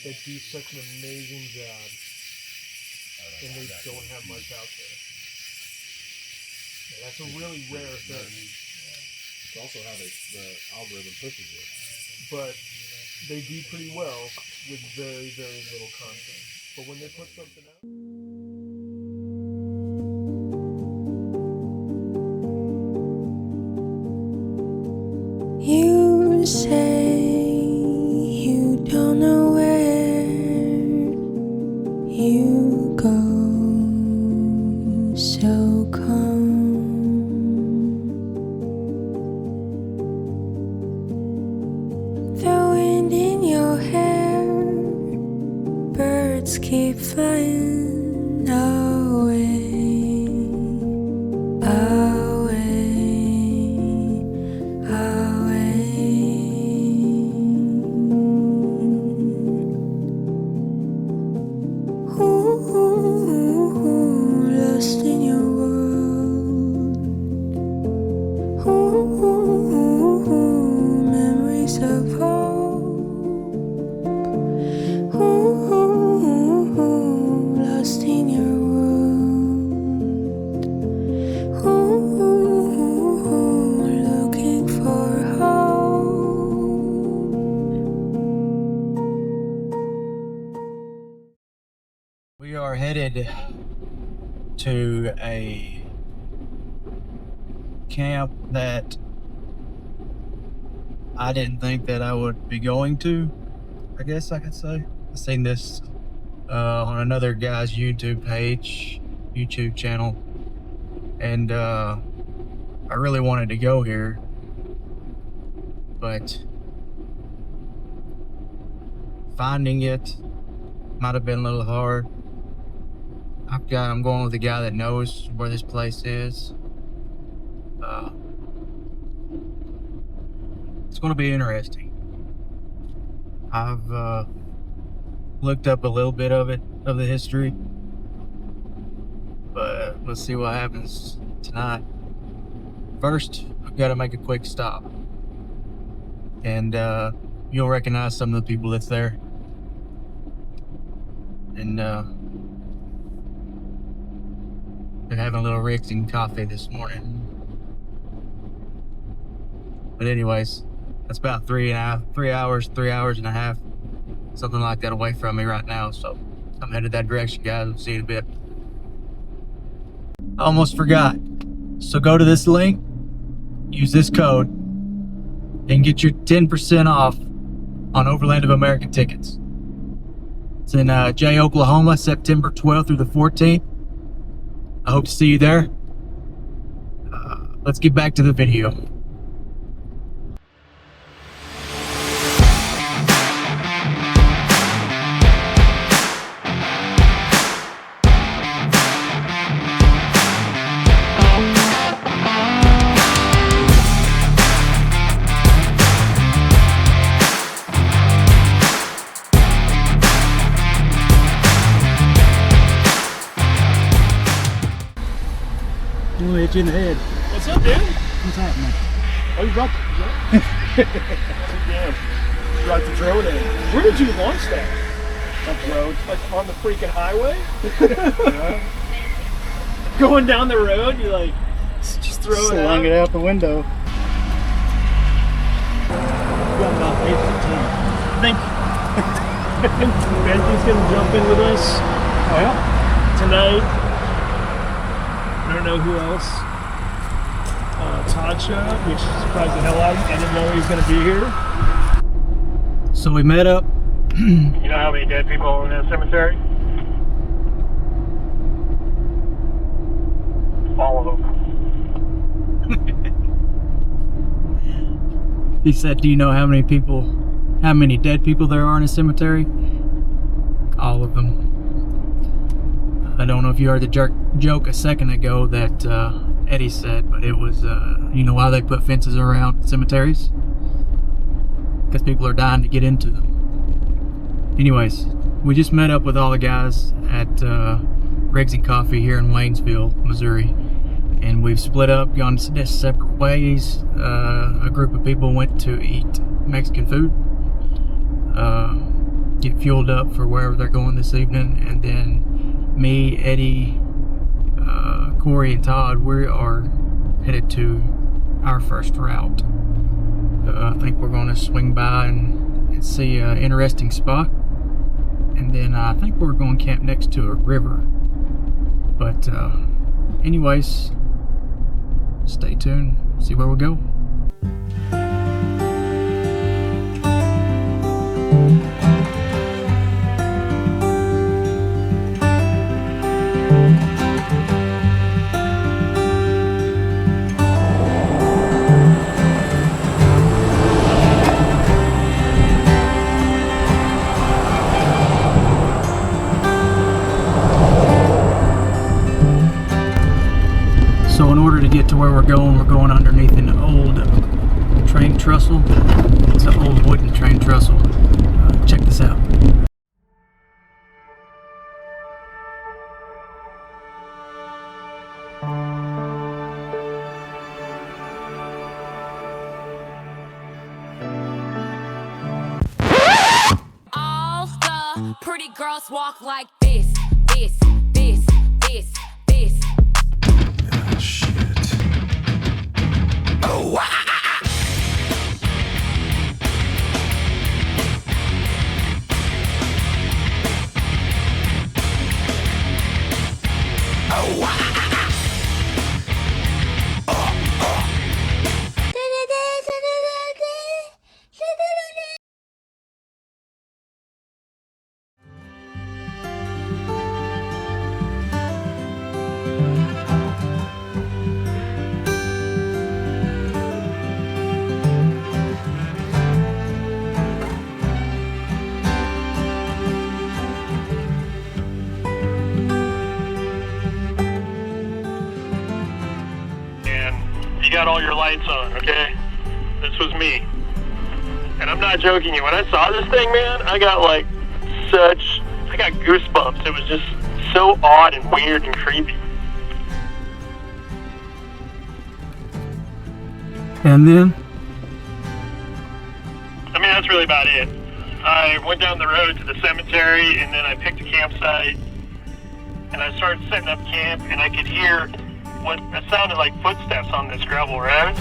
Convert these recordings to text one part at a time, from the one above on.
that do such an amazing job, and they don't have much out there. Yeah, that's a really rare thing. It's also how the algorithm pushes it. But they do pretty well with very, very little content. But when they put something out... You say you don't know where you go, so come. The wind in your hair, birds keep flying away. Lost in your world. Memories of hope. Lost in your world. Looking for hope. We are headed to a camp that I didn't think that I would be going to, I guess I could say. I've seen this on another guy's YouTube channel, and I really wanted to go here, but finding it might have been a little hard. I'm going with a guy that knows where this place is. It's going to be interesting. I've looked up a little bit of the history, but let's see what happens tonight. First, I've got to make a quick stop, and you'll recognize some of the people that's there. And been having a little Rick's and coffee this morning. But anyways, that's about 3 hours and a half, something like that away from me right now. So I'm headed that direction, guys. We'll see you in a bit. I almost forgot. So go to this link, use this code, and get your 10% off on Overland of America tickets. It's in Jay, Oklahoma, September 12th through the 14th. I hope to see you there. Let's get back to the video. I'm gonna hit you in the head. What's up, dude? What's happening? Oh, you brought the... Damn. You brought the drone in. Where did you launch that? Up the road. Like on the freaking highway? Yeah. Going down the road, you like, just throw it out. Slung it out the window. We've got about 8 to 10. I think Bentley's gonna jump in with us. Oh yeah? Tonight. I don't know who else. Tasha, which surprised the hell out of me. I didn't know he was going to be here. So we met up. You know how many dead people are in the cemetery? All of them. He said, do you know how many dead people there are in a cemetery? All of them. I don't know if you heard the joke a second ago that Eddie said, but it was, you know why they put fences around cemeteries? Because people are dying to get into them. Anyways, we just met up with all the guys at Riggs and Coffee here in Waynesville, Missouri. And we've split up, gone separate ways. A group of people went to eat Mexican food. get fueled up for wherever they're going this evening, and then me, Eddie, Corey, and Todd, we are headed to our first route. I think we're going to swing by and see an interesting spot, and then I think we're going to camp next to a river. But anyways, stay tuned, see where we go. So in order to get to where we're going underneath an old train trestle. It's an old wooden train trestle. Check this out. All the pretty girls walk like this, this, this, this, this. Ah, shit. Oh, wow. You got all your lights on, okay? This was me. And I'm not joking you. When I saw this thing, man, I got goosebumps. It was just so odd and weird and creepy. And then? I mean, that's really about it. I went down the road to the cemetery, and then I picked a campsite, and I started setting up camp, and I could hear what sounded like footsteps on this gravel road.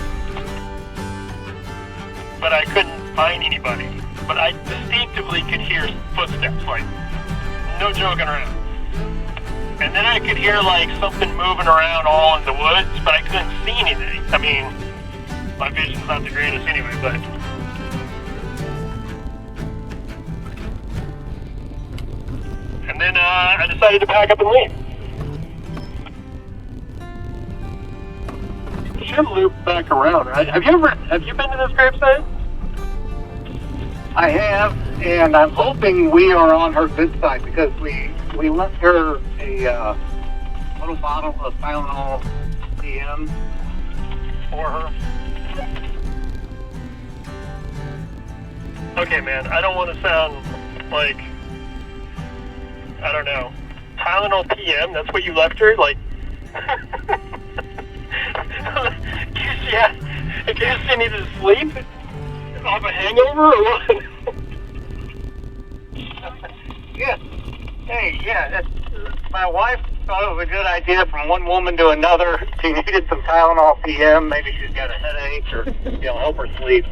But I couldn't find anybody. But I distinctively could hear footsteps, like, no joking around. And then I could hear, like, something moving around all in the woods, but I couldn't see anything. I mean, my vision's not the greatest anyway, but... And then I decided to pack up and leave. Should loop back around, right? Have you been to this gravesite? I have, and I'm hoping we are on her good side because we left her a little bottle of Tylenol PM For her? Okay, man, I don't want to sound like, I don't know, Tylenol PM, that's what you left her? Like, in case she needed to sleep off a hangover or what? Yes. Hey, yeah, my wife thought it was a good idea from one woman to another. She needed some Tylenol PM. Maybe she's got a headache or, help her sleep.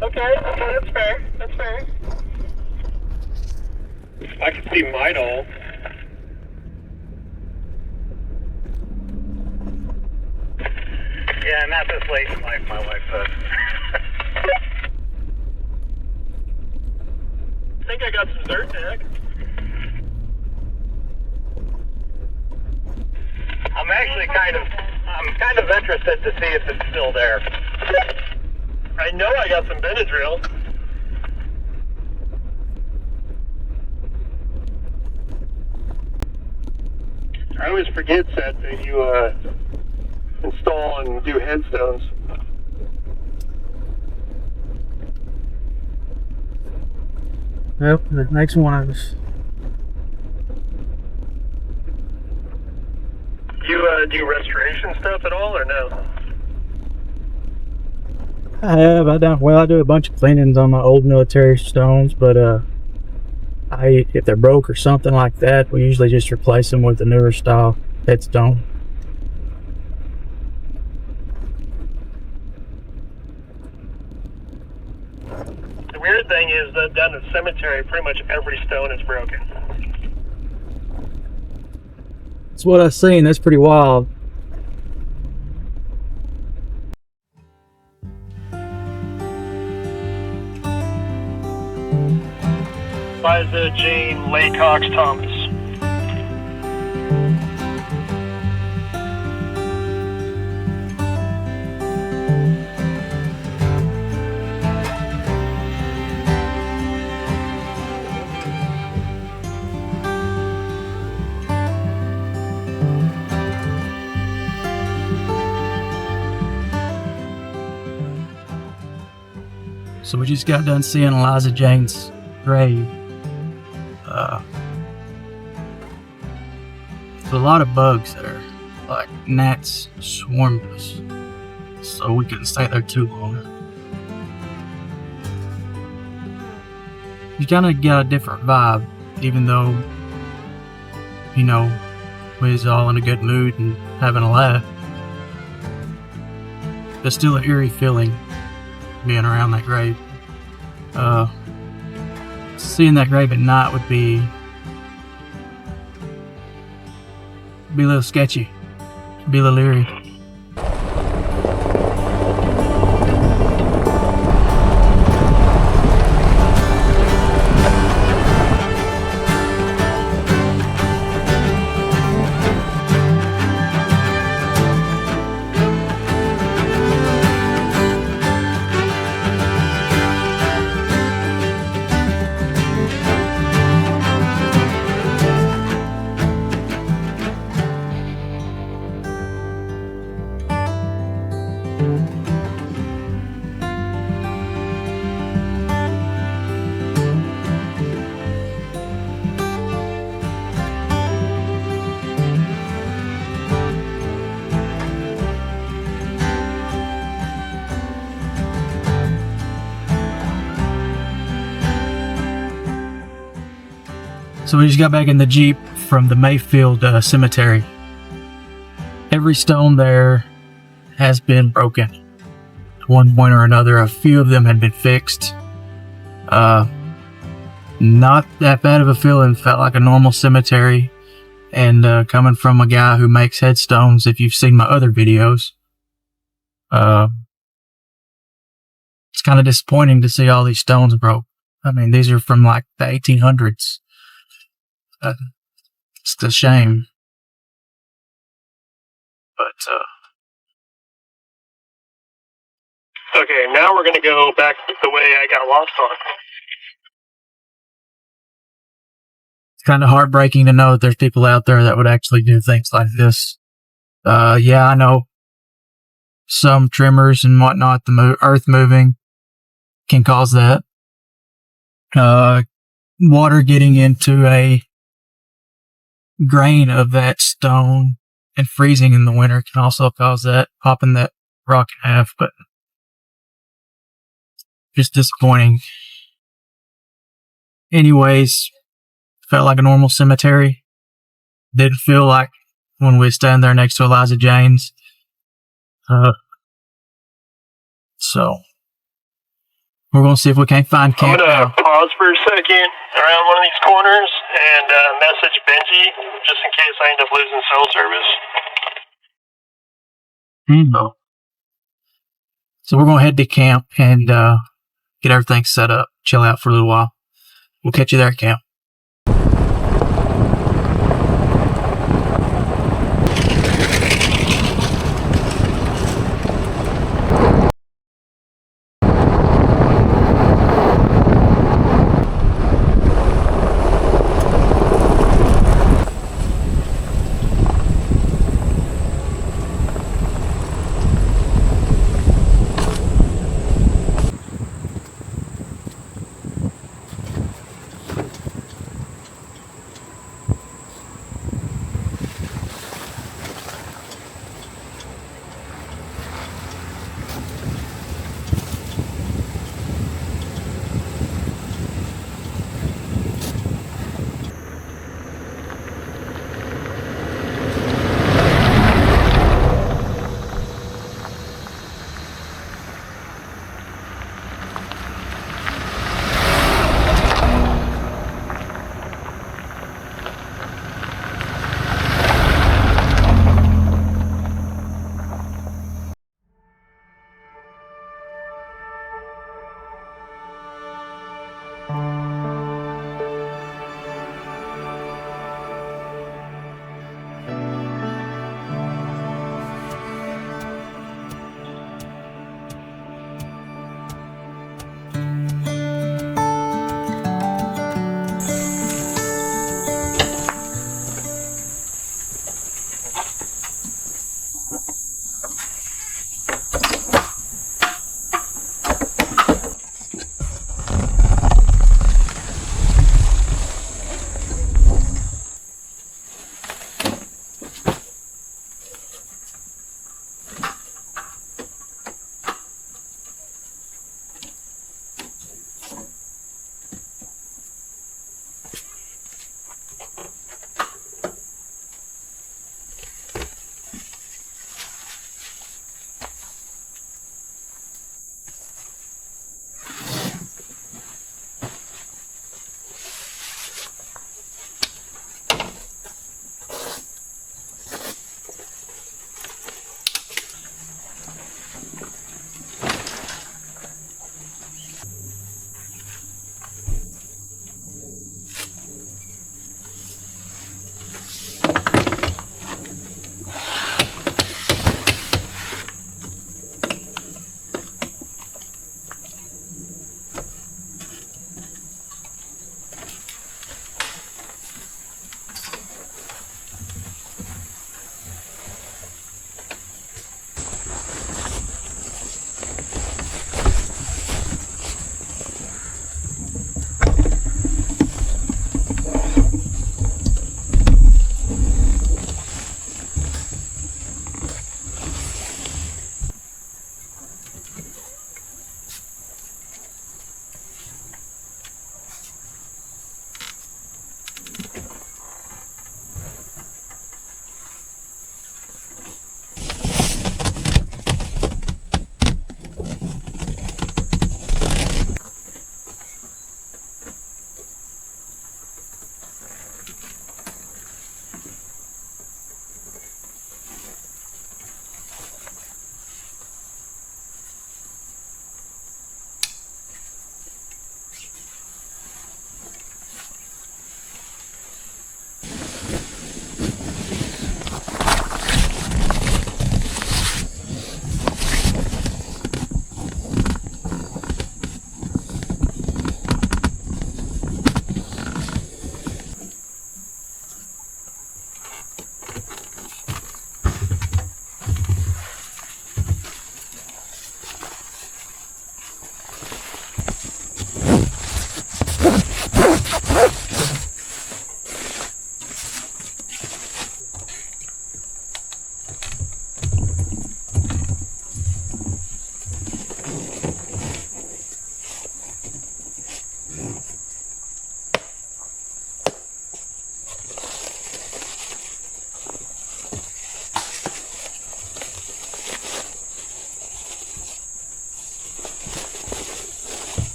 Okay, that's fair. That's fair. I can see Midol. Yeah, not this late in life, my wife said. I think I got some dirt back. I'm actually kind of interested to see if it's still there. I know I got some Benadryl. I always forget, Seth, that you install and do headstones. Yep, the next one of us. You do restoration stuff at all, or no? I have. I do a bunch of cleanings on my old military stones, but if they're broke or something like that, we usually just replace them with a newer style headstone. The weird thing is that down at the cemetery, pretty much every stone is broken. That's what I've seen. That's pretty wild. Eliza Jane Laycock Thomas. So we just got done seeing Eliza Jane's grave. There's a lot of bugs there, like gnats swarmed us, so we couldn't stay there too long. You kind of got a different vibe, even though, you know, we was all in a good mood and having a laugh. There's still an eerie feeling being around that grave. Seeing that grave at night would be a little sketchy, be a little eerie. So we just got back in the Jeep from the Mayfield cemetery. Every stone there has been broken at one point or another. A few of them had been fixed. Not that bad of a feeling. Felt like a normal cemetery. And coming from a guy who makes headstones, if you've seen my other videos, it's kind of disappointing to see all these stones broke. I mean, these are from like the 1800s. It's a shame. But, Okay, now we're going to go back the way I got lost on. it's kind of heartbreaking to know that there's people out there that would actually do things like this. Yeah, I know some tremors and whatnot, the earth moving can cause that. Water getting into a grain of that stone and freezing in the winter can also cause that, popping that rock in half, but just disappointing. Anyways, felt like a normal cemetery. Didn't feel like when we stand there next to Eliza Jane's. So we're gonna see if we can't find camp. I'm going to pause for a second around one of these corners and message Benji just in case I end up losing cell service. So we're gonna head to camp and get everything set up, chill out for a little while. We'll catch you there at camp.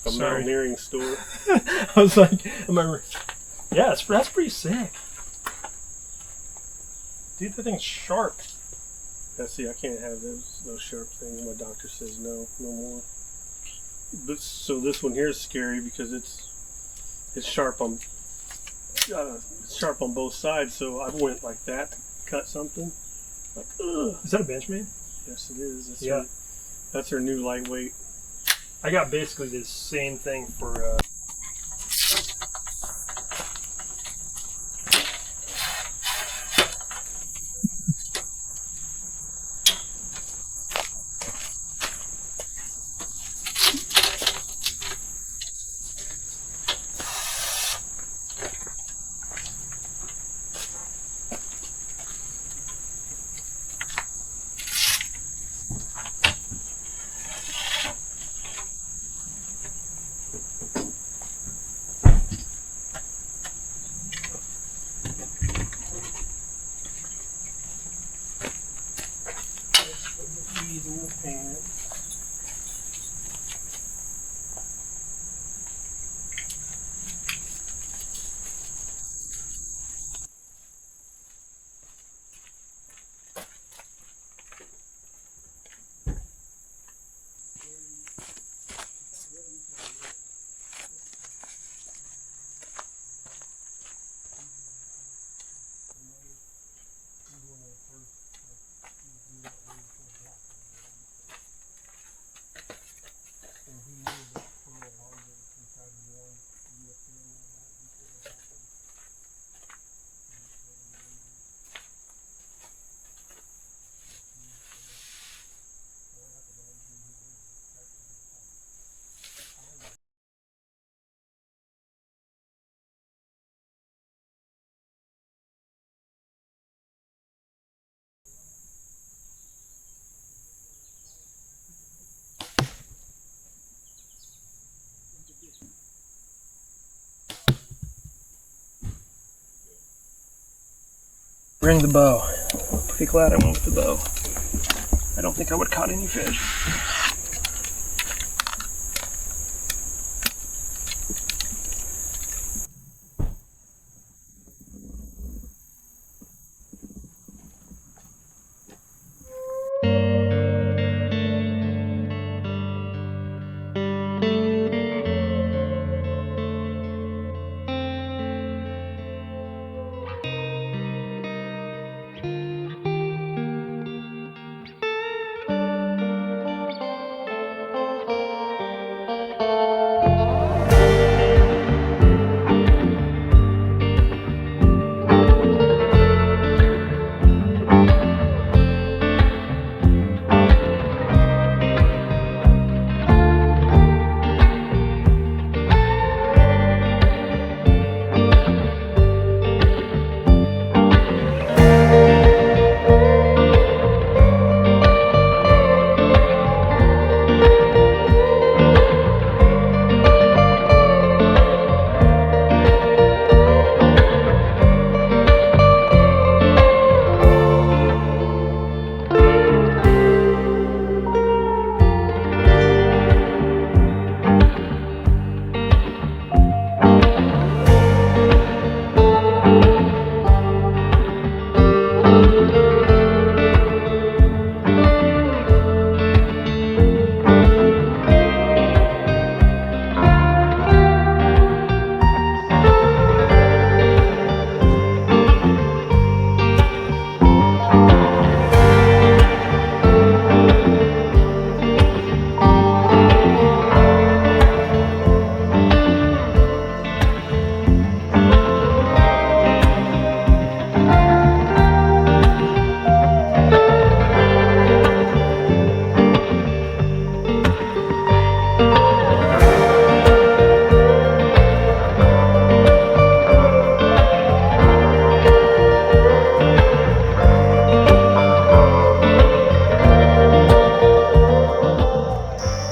A Sorry. mountaineering store. I was like, I remember. Yeah, that's pretty sick. Dude, that thing's sharp. Yeah, see, I can't have those sharp things. My doctor says no more. But so this one here is scary because it's sharp on both sides. So I went like that to cut something. Like, ugh. Is that a Benchmade? Yes, it is. Yeah. That's her new lightweight. I got basically the same thing for. Bring the bow. Pretty glad I went with the bow. I don't think I would have caught any fish.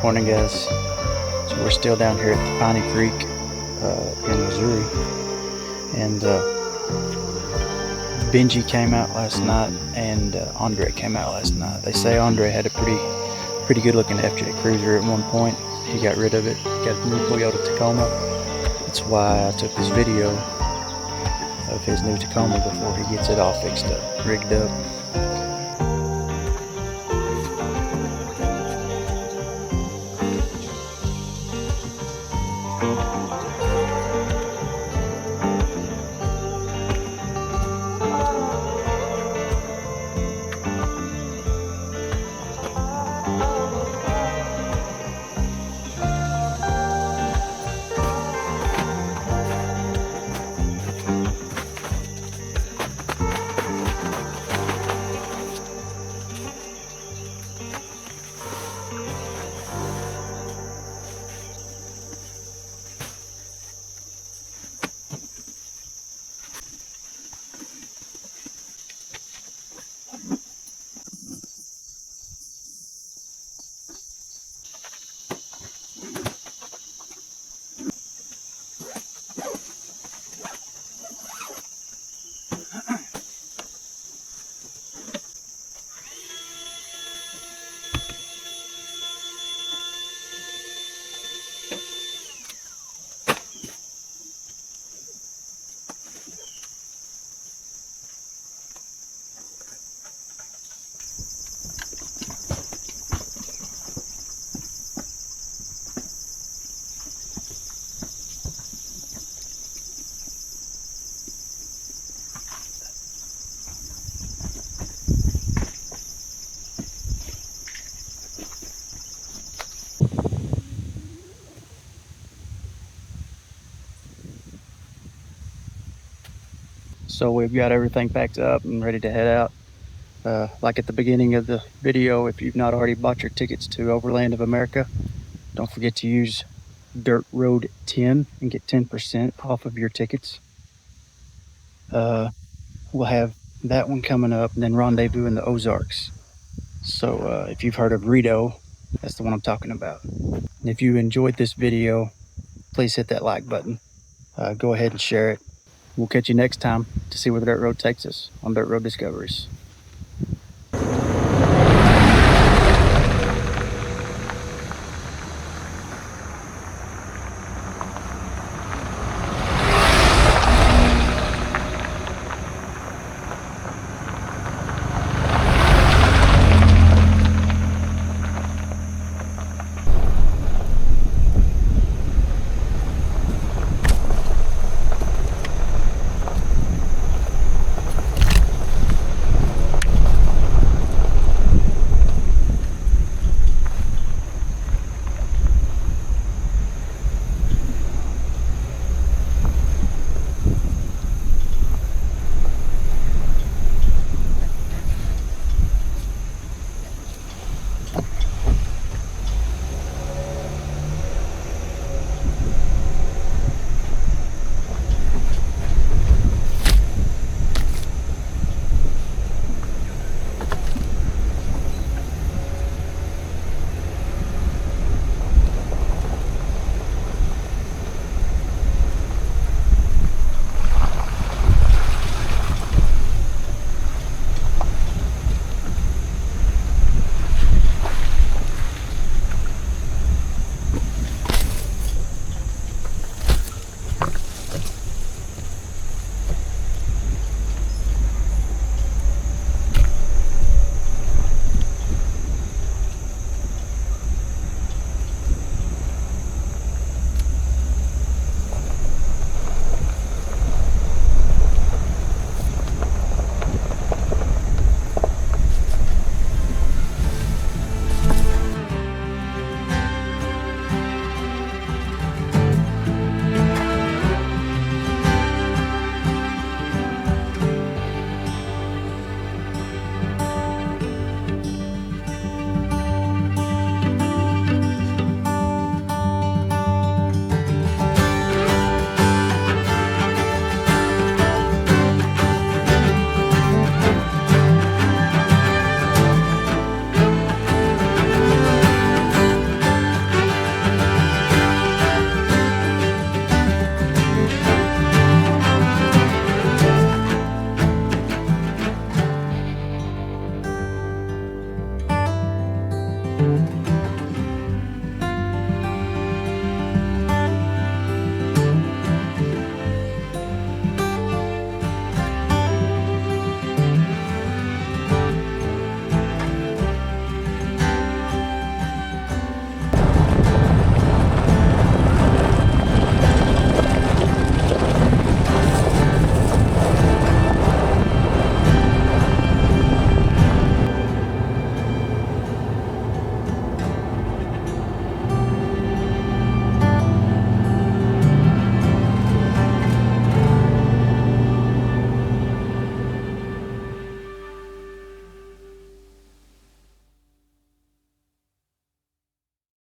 Morning, guys. So we're still down here at the Piney Creek in Missouri, and Benji came out last night and Andre came out last night. They say Andre had a pretty good looking FJ Cruiser at one point. He got rid of it, got a new Toyota Tacoma. That's why I took this video of his new Tacoma before he gets it all fixed up, rigged up. So we've got everything packed up and ready to head out. Like at the beginning of the video, if you've not already bought your tickets to Overland of America, don't forget to use Dirt Road 10 and get 10% off of your tickets. We'll have that one coming up, and then Rendezvous in the Ozarks. So if you've heard of Rito, that's the one I'm talking about. And if you enjoyed this video, please hit that like button. Go ahead and share it. We'll catch you next time to see where the dirt road takes us on Dirt Road Discoveries.